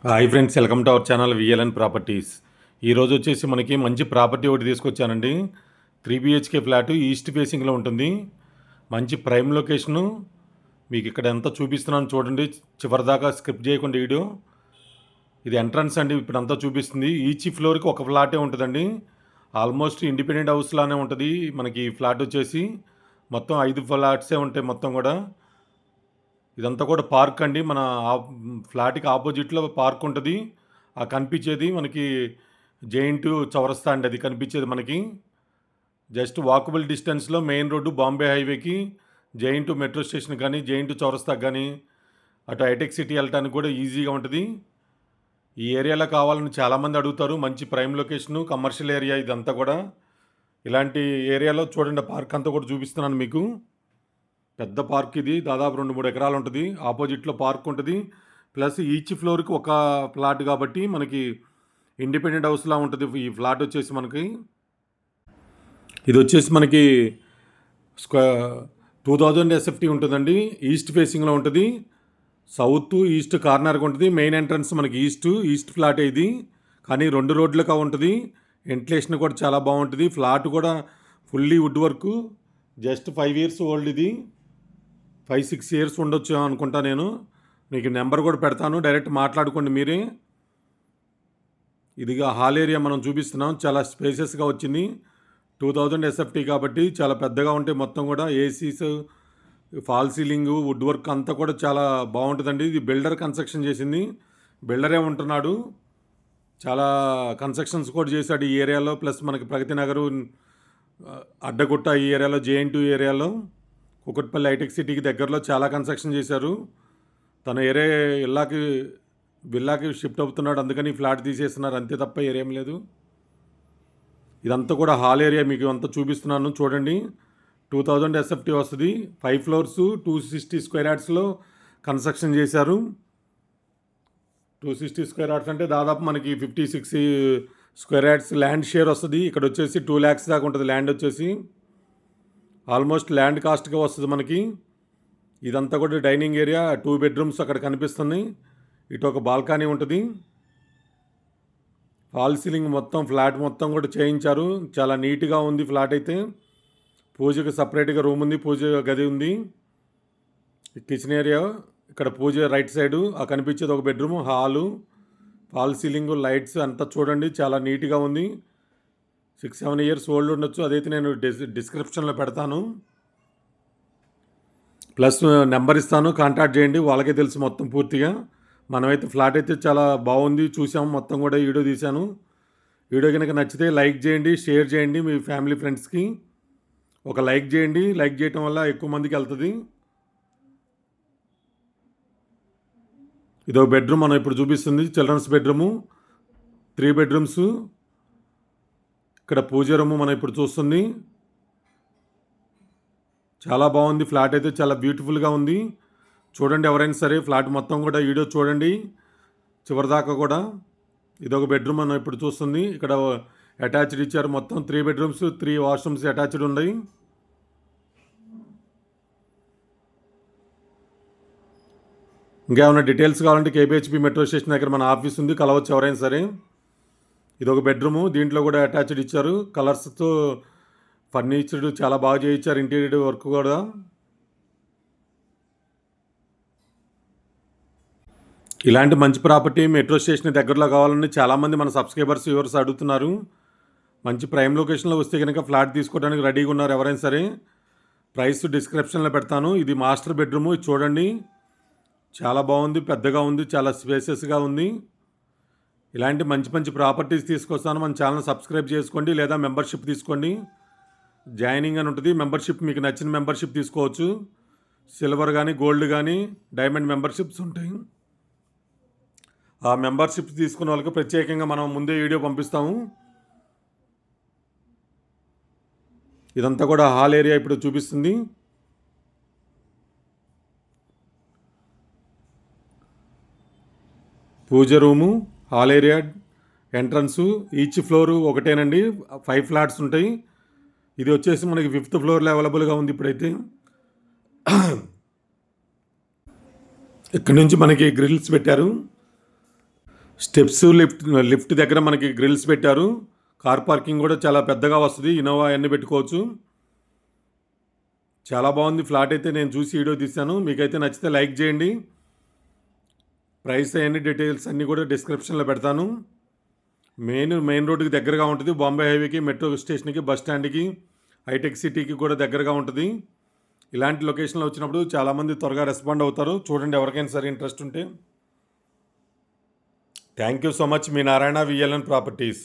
Hi friends, welcome to our channel VLN properties. ఈరోజు వచ్చేసి మనకి మంచి ప్రాపర్టీ ఒకటి తీసుకొచ్చానండి. 3 BHK ఫ్లాట్ ఈస్ట్ ఫేసింగ్లో ఉంటుంది. మంచి ప్రైమ్ లొకేషను. మీకు ఇక్కడ ఎంత చూపిస్తున్నాను చూడండి, చివరిదాకా స్కిప్ చేయకుండా వీడియో. ఇది ఎంట్రన్స్ అండి, ఇప్పుడు అంతా చూపిస్తుంది. ఈచ్ ఫ్లోర్కి ఒక ఫ్లాటే ఉంటుందండి. ఆల్మోస్ట్ ఇండిపెండెంట్ హౌస్ లానే ఉంటుంది. మనకి ఈ ఫ్లాట్ వచ్చేసి మొత్తం 5 ఫ్లాట్సే ఉంటాయి మొత్తం కూడా. ఇదంతా కూడా పార్క్ అండి. మన ఫ్లాట్కి ఆపోజిట్లో పార్క్ ఉంటుంది. ఆ కనిపించేది మనకి జైంట్ చౌరస్తా అండి. అది కనిపించేది మనకి జస్ట్ వాకబుల్ డిస్టెన్స్లో మెయిన్ రోడ్డు బాంబే హైవేకి, జైంట్ మెట్రో స్టేషన్ కానీ, జైంట్ చౌరస్తాకి కానీ, అటు హైటెక్ సిటీ వెళ్ళటానికి కూడా ఈజీగా ఉంటుంది. ఈ ఏరియాలో కావాలని చాలామంది అడుగుతారు. మంచి ప్రైమ్ లొకేషను, కమర్షియల్ ఏరియా ఇదంతా కూడా. ఇలాంటి ఏరియాలో చూడండి, పార్క్ అంతా కూడా చూపిస్తున్నాను మీకు. పెద్ద పార్క్ ఇది, దాదాపు 2-3 ఎకరాలు ఉంటుంది. ఆపోజిట్లో పార్క్ ఉంటుంది. ప్లస్ ఈచ్ ఫ్లోర్కి ఒక ఫ్లాట్ కాబట్టి మనకి ఇండిపెండెంట్ హౌస్లా ఉంటుంది. ఈ ఫ్లాట్ వచ్చేసి మనకి ఇది వచ్చేసి మనకి 2000 SFT ఉంటుందండి. ఈస్ట్ ఫేసింగ్లో ఉంటుంది. సౌత్ ఈస్ట్ కార్నర్గా ఉంటుంది. మెయిన్ ఎంట్రన్స్ మనకి ఈస్ట్ ఫ్లాట్ ఇది, కానీ 2 రోడ్లుగా ఉంటుంది. వెంటిలేషన్ కూడా చాలా బాగుంటుంది. ఫ్లాట్ కూడా fully wood work. Just 5 years old ఇది. 5-6 years ఉండొచ్చు అనుకుంటా. నేను మీకు నెంబర్ కూడా పెడతాను, డైరెక్ట్ మాట్లాడుకోండి మీరే. ఇదిగా హాల్ ఏరియా మనం చూపిస్తున్నాం. చాలా స్పేసెస్గా వచ్చింది. 2000 SFT కాబట్టి చాలా పెద్దగా ఉంటాయి మొత్తం కూడా. ACs, fall ceiling, wood work అంతా కూడా చాలా బాగుంటుందండి. ఇది బిల్డర్ కన్స్ట్రక్షన్ చేసింది. బిల్డరే ఉంటున్నాడు. చాలా కన్స్ట్రక్షన్స్ కూడా చేశాడు ఈ ఏరియాలో. ప్లస్ మనకి ప్రగతి నగరు, అడ్డగుట్ట ఈ ఏరియాలో, JN2 ఏరియాలో, కుకట్పల్లి హైటెక్ సిటీకి దగ్గరలో చాలా కన్స్ట్రక్షన్ చేశారు. తన విల్లాకి షిఫ్ట్ అవుతున్నాడు, అందుకని ఫ్లాట్ తీసేస్తున్నారు అంతే తప్ప ఏరేం లేదు. ఇదంతా కూడా హాల్ ఏరియా మీకు అంతా చూపిస్తున్నాను చూడండి. 2000 SFT వస్తుంది. 5 floors, 260 square yardsలో కన్స్ట్రక్షన్ చేశారు. 260 square yards అంటే దాదాపు మనకి 56 square yards ల్యాండ్ షేర్ వస్తుంది. ఇక్కడ వచ్చేసి 2 lakhs దాకా ఉంటుంది ల్యాండ్ వచ్చేసి. ఆల్మోస్ట్ ల్యాండ్ కాస్ట్గా వస్తుంది మనకి. ఇదంతా కూడా డైనింగ్ ఏరియా, 2 bedrooms అక్కడ కనిపిస్తున్నాయి. ఇటు ఒక బాల్కనీ ఉంటుంది. ఫాల్ సీలింగ్ మొత్తం ఫ్లాట్ మొత్తం కూడా చేయించారు. చాలా నీట్గా ఉంది ఫ్లాట్ అయితే. పూజకి సపరేట్గా రూమ్ ఉంది, పూజ గది ఉంది. కిచెన్ ఏరియా, ఇక్కడ పూజ రైట్ సైడు ఆ కనిపించేది ఒక bedroom, hall, fall ceiling, lights అంతా చూడండి చాలా నీట్గా ఉంది. 6-7 years ఓల్డ్ ఉండొచ్చు. అదైతే నేను డిస్క్రిప్షన్లో పెడతాను. ప్లస్ నెంబర్ ఇస్తాను, కాంటాక్ట్ చేయండి. వాళ్ళకే తెలుసు మొత్తం పూర్తిగా. మనమైతే ఫ్లాట్ అయితే చాలా బాగుంది, చూసాము మొత్తం కూడా. వీడియో తీశాను. వీడియో కనుక నచ్చితే లైక్ చేయండి, షేర్ చేయండి మీ ఫ్యామిలీ ఫ్రెండ్స్కి. ఒక లైక్ చేయండి. లైక్ చేయటం వల్ల ఎక్కువ మందికి వెళ్తుంది. ఇదో బెడ్రూమ్ మనం ఇప్పుడు చూపిస్తుంది, చిల్డ్రన్స్ బెడ్రూము. 3 bedrooms. ఇక్కడ పూజ రూము మనం ఇప్పుడు చూస్తుంది. చాలా బాగుంది ఫ్లాట్ అయితే, చాలా బ్యూటిఫుల్గా ఉంది. చూడండి ఎవరైనా సరే ఫ్లాట్ మొత్తం కూడా వీడియో చూడండి చివరిదాకా కూడా. ఇదొక బెడ్రూమ్ మనం ఇప్పుడు చూస్తుంది. ఇక్కడ అటాచ్డ్ ఇచ్చారు. మొత్తం 3 bedrooms, 3 washrooms అటాచ్డ్ ఉన్నాయి. ఇంకేమైనా డీటెయిల్స్ కావాలంటే KPHP మెట్రో స్టేషన్ దగ్గర మన ఆఫీస్ ఉంది, కలవచ్చు ఎవరైనా సరే. ఇదొక బెడ్రూము, దీంట్లో కూడా అటాచ్డ్ ఇచ్చారు. కలర్స్తో ఫర్నిచర్డ్ చాలా బాగా చేయించారు, ఇంటీరియర్ వర్క్ కూడా. ఇలాంటి మంచి ప్రాపర్టీ మెట్రో స్టేషన్ దగ్గరలో కావాలని చాలామంది మన సబ్స్క్రైబర్స్, వ్యూవర్స్ అడుగుతున్నారు. మంచి ప్రైమ్ లొకేషన్లో వస్తే కనుక ఫ్లాట్ తీసుకోవడానికి రెడీగా ఉన్నారు ఎవరైనా సరే. ప్రైస్ డిస్క్రిప్షన్లో పెడతాను. ఇది మాస్టర్ బెడ్రూము. ఇది చూడండి చాలా బాగుంది, పెద్దగా ఉంది, చాలా స్పేసెస్గా ఉంది. ఇలాంటి మంచి మంచి ప్రాపర్టీస్ తీసుకొస్తాను. మన ఛానల్ సబ్స్క్రైబ్ చేసుకోండి, లేదా మెంబర్షిప్ తీసుకోండి. జాయినింగ్ అని ఉంటుంది. మెంబర్షిప్ మీకు నచ్చిన మెంబర్షిప్ తీసుకోవచ్చు. సిల్వర్ కానీ, గోల్డ్ కానీ, డైమండ్ మెంబర్షిప్స్ ఉంటాయి. ఆ మెంబర్షిప్ తీసుకున్న వాళ్ళకి ప్రత్యేకంగా మనం ముందే వీడియో పంపిస్తాము. ఇదంతా కూడా హాల్ ఏరియా ఇప్పుడు చూపిస్తుంది. Puja room, hall area, entrance. Each floor ఒకటేనండి. 5 flats ఉంటాయి. ఇది వచ్చేసి మనకి 5th floorలో అవైలబుల్గా ఉంది ఇప్పుడైతే. ఇక్కడ నుంచి మనకి గ్రిల్స్ పెట్టారు. స్టెప్స్, లిఫ్ట్ దగ్గర మనకి గ్రిల్స్ పెట్టారు. కార్ పార్కింగ్ కూడా చాలా పెద్దగా వస్తుంది. ఇన్నోవా అన్నీ పెట్టుకోవచ్చు. చాలా బాగుంది ఫ్లాట్ అయితే. నేను చూసి వీడియో తీశాను. మీకైతే నచ్చితే లైక్ చేయండి. ప్రైస్ అన్ని డీటెయిల్స్ అన్నీ కూడా డిస్క్రిప్షన్లో పెడతాను. మెయిన్ రోడ్డుకి దగ్గరగా ఉంటుంది. బాంబే హైవేకి, మెట్రో స్టేషన్కి, బస్ స్టాండ్కి, హైటెక్ సిటీకి కూడా దగ్గరగా ఉంటుంది. ఇలాంటి లొకేషన్లో వచ్చినప్పుడు చాలామంది త్వరగా రెస్పాండ్ అవుతారు. చూడండి ఎవరికైనా సరే ఇంట్రెస్ట్ ఉంటే. Thank you so much. Me Narayana VLN properties.